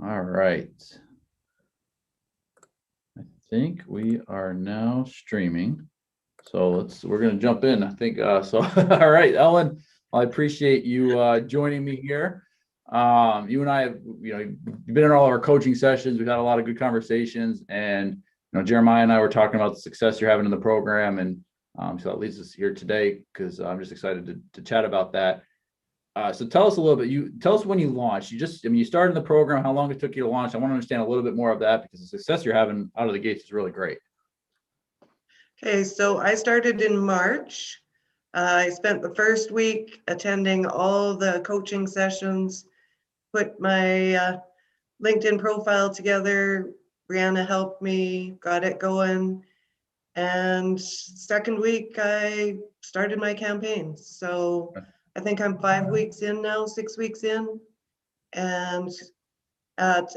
All right. I think we are now streaming. So we're going to jump in. I think so. All right, Ellen, I appreciate you joining me here. You and I have, you've been in all of our coaching sessions. We've had a lot of good conversations, and Jeremiah and I were talking about the success you're having in the program, and so that leads us here today because I'm just excited to chat about that. So tell us a little bit. Tell us when you launched. You started in the program, how long it took you to launch. I want to understand a little bit more of that because the success you're having out of the gates is really great. Okay, so I started in March. I spent the first week attending all the coaching sessions, put my LinkedIn profile together. Brianna helped me, got it going. And second week, I started my campaign. So I think I'm 5 weeks in now, 6 weeks in. And at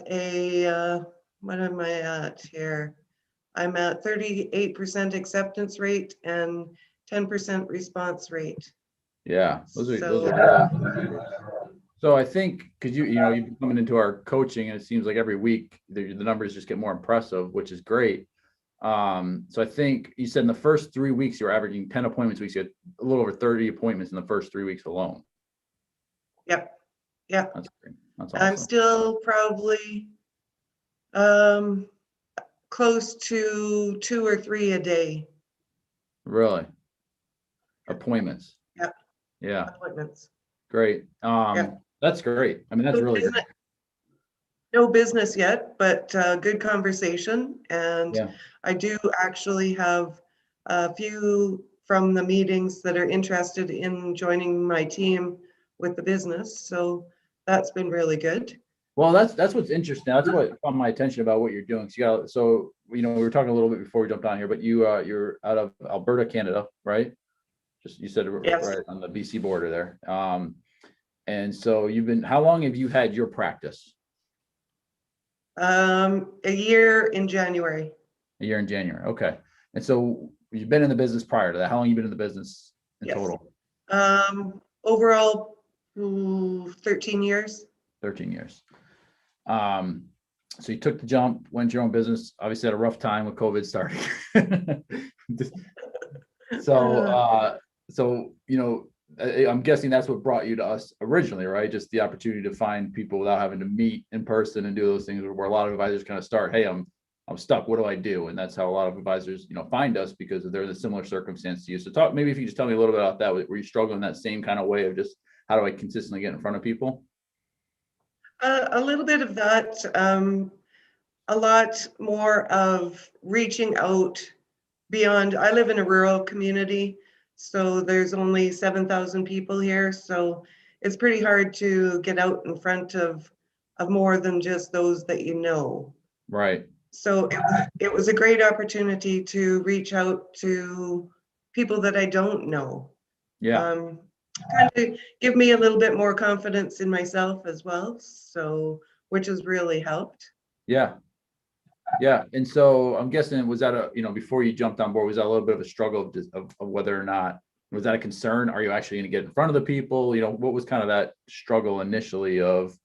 what am I at here? I'm at 38% acceptance rate and 10% response rate. Yeah, those are so I think because you've been coming into our coaching and it seems like every week the numbers just get more impressive, which is great. So I think you said in the first 3 weeks you were averaging 10 appointments weeks. You had a little over 30 appointments in the first 3 weeks alone. Yep. That's great. That's awesome. I'm still probably close to 2 or 3 a day. Really? Appointments. Yep. Yeah. Appointments. Great. That's great. I mean, that's really great. No business yet, but good conversation. And Yeah. I do actually have a few from the meetings that are interested in joining my team with the business. So that's been really good. Well, that's what's interesting. That's what caught my attention about what you're doing. So we were talking a little bit before we jumped on here, but you're out of Alberta, Canada, right? Just you said Yes. right on the BC border there. And so how long have you had your practice? A year in January. A year in January. Okay. And so you've been in the business prior to that. How long have you been in the business in total? Overall, 13 years. 13 years. So you took the jump, went your own business, obviously had a rough time with COVID starting. So I'm guessing that's what brought you to us originally, right? Just the opportunity to find people without having to meet in person and do those things where a lot of advisors kind of start, hey, I'm stuck. What do I do? And that's how a lot of advisors, find us because they're in a similar circumstance to you. So maybe if you just tell me a little bit about that, were you struggling in that same kind of way of just how do I consistently get in front of people? A little bit of that, a lot more of reaching out beyond. I live in a rural community, so there's only 7,000 people here. So it's pretty hard to get out in front of more than just those that you know. Right. So it was a great opportunity to reach out to people that I don't know. Yeah. Kind of give me a little bit more confidence in myself as well. So, which has really helped. Yeah. Yeah. And so I'm guessing, was that before you jumped on board, was that a little bit of a struggle of whether or not, was that a concern? Are you actually going to get in front of the people? What was kind of that struggle initially of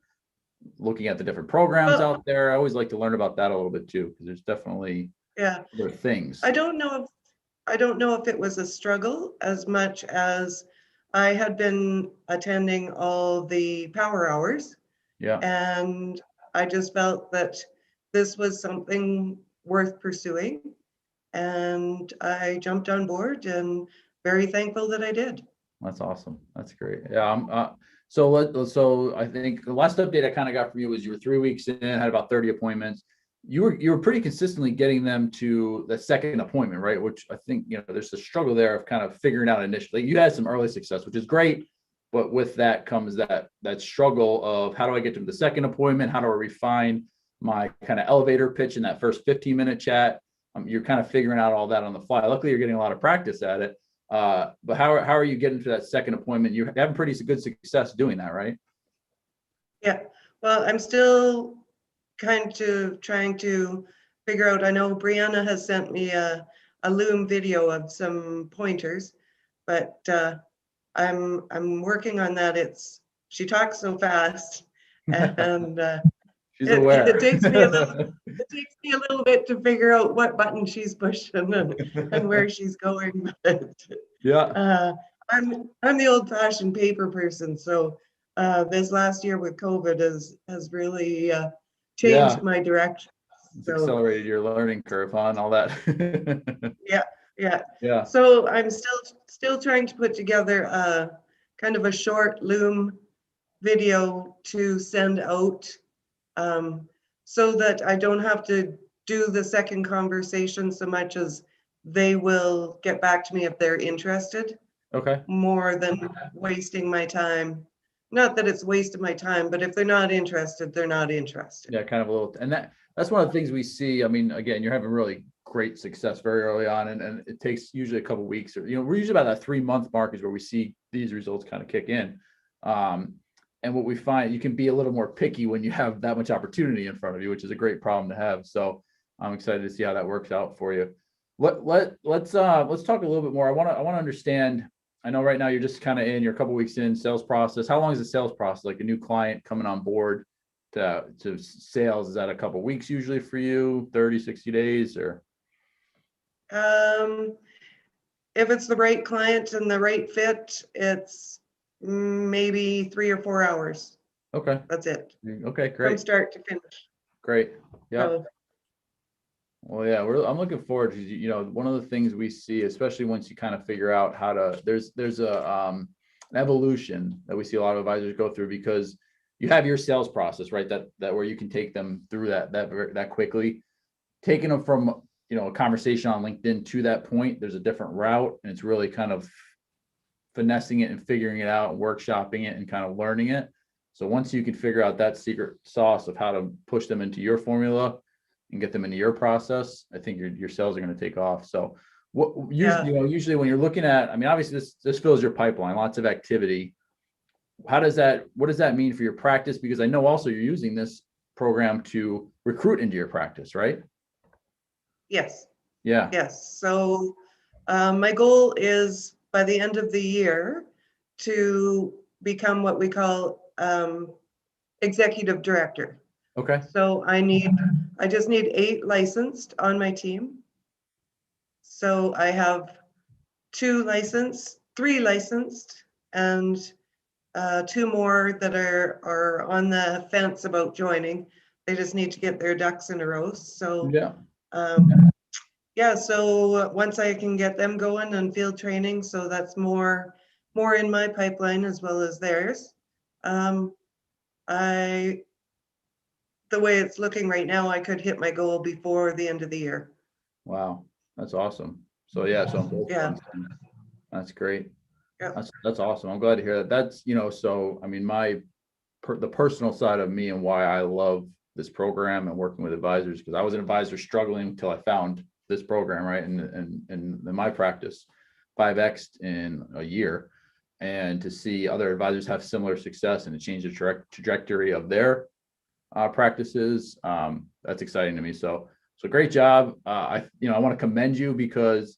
looking at the different programs out there? I always like to learn about that a little bit too, because there's definitely other things. I don't know if it was a struggle as much as I had been attending all the power hours. Yeah. And I just felt that this was something worth pursuing. And I jumped on board and very thankful that I did. That's awesome. That's great. Yeah. So I think the last update I kind of got from you was you were 3 weeks in, had about 30 appointments. You were pretty consistently getting them to the second appointment, right? Which I think, there's a struggle there of kind of figuring out initially. You had some early success, which is great. But with that comes that struggle of how do I get to the second appointment? How do I refine my kind of elevator pitch in that first 15-minute chat? You're kind of figuring out all that on the fly. Luckily, you're getting a lot of practice at it. But how are you getting to that second appointment? You're having pretty good success doing that, right? Yeah. Well, I'm still kind of trying to figure out. I know Brianna has sent me a Loom video of some pointers, but I'm working on that. She talks so fast, and She's aware. It takes me a little bit to figure out what button she's pushing and where she's going. But Yeah. I'm the old-fashioned paper person, so this last year with COVID has really Yeah. changed my direction. It's So accelerated your learning curve on all that. yeah, yeah. Yeah. So I'm still trying to put together a kind of a short Loom video to send out, so that I don't have to do the second conversation so much as they will get back to me if they're interested, Okay. more than wasting my time. Not that it's wasted my time, but if they're not interested, they're not interested. Yeah, kind of a little, and that's one of the things we see. I mean, again, you're having really great success very early on, and it takes usually a couple of weeks, or we're usually about that 3-month mark is where we see these results kind of kick in. And what we find, you can be a little more picky when you have that much opportunity in front of you, which is a great problem to have. So I'm excited to see how that works out for you. Let's talk a little bit more. I want to understand. I know right now you're just kind of you're a couple of weeks in sales process. How long is the sales process? Like a new client coming on board to sales, is that a couple of weeks usually for you, 30, 60 days, or? If it's the right client and the right fit, it's maybe 3 or 4 hours. Okay. That's it. Okay, From great. start to finish. Great. Yeah. So, Well, yeah, I'm looking forward to, one of the things we see, especially once you kind of figure out how to, there's an evolution that we see a lot of advisors go through, because you have your sales process, right? That where you can take them through that quickly. Taking them from, a conversation on LinkedIn to that point, there's a different route, and it's really kind of finessing it and figuring it out, and workshopping it and kind of learning it. So once you can figure out that secret sauce of how to push them into your formula and get them into your process, I think your sales are going to take off. So what usually, usually when you're looking at, I mean, obviously this fills your pipeline, lots of activity. What does that mean for your practice? Because I know also you're using this program to recruit into your practice, right? yes. Yeah. Yes. So my goal is by the end of the year to become what we call executive director. Okay. So I just need 8 licensed on my team. So I have 3 licensed, and 2 more that are on the fence about joining. They just need to get their ducks in a row. So so once I can get them going and field training, so that's more in my pipeline as well as theirs. The way it's looking right now, I could hit my goal before the end of the year. Wow, that's awesome. So yeah, Yeah. That's great. Yeah. That's awesome. I'm glad to hear that. That's, so I mean, the personal side of me and why I love this program and working with advisors, because I was an advisor struggling until I found this program, right? And in my practice, 5x in a year, and to see other advisors have similar success and to change the trajectory of their practices, that's exciting to me. So great job. I want to commend you, because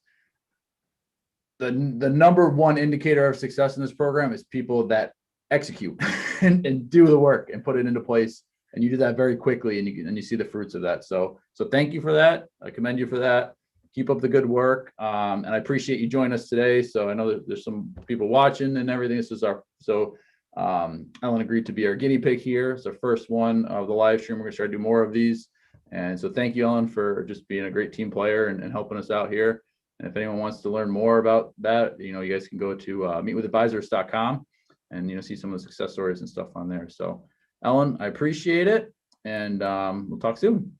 the number one indicator of success in this program is people that execute and do the work and put it into place. And you do that very quickly, and you see the fruits of that. So thank you for that. I commend you for that. Keep up the good work. And I appreciate you joining us today. So I know that there's some people watching and everything. This is Ellen agreed to be our guinea pig here. It's our first one of the live stream. We're going to try to do more of these. And so thank you, Ellen, for just being a great team player and helping us out here. And if anyone wants to learn more about that, you guys can go to meetwithadvisors.com and, see some of the success stories and stuff on there. So Ellen, I appreciate it. And we'll talk soon.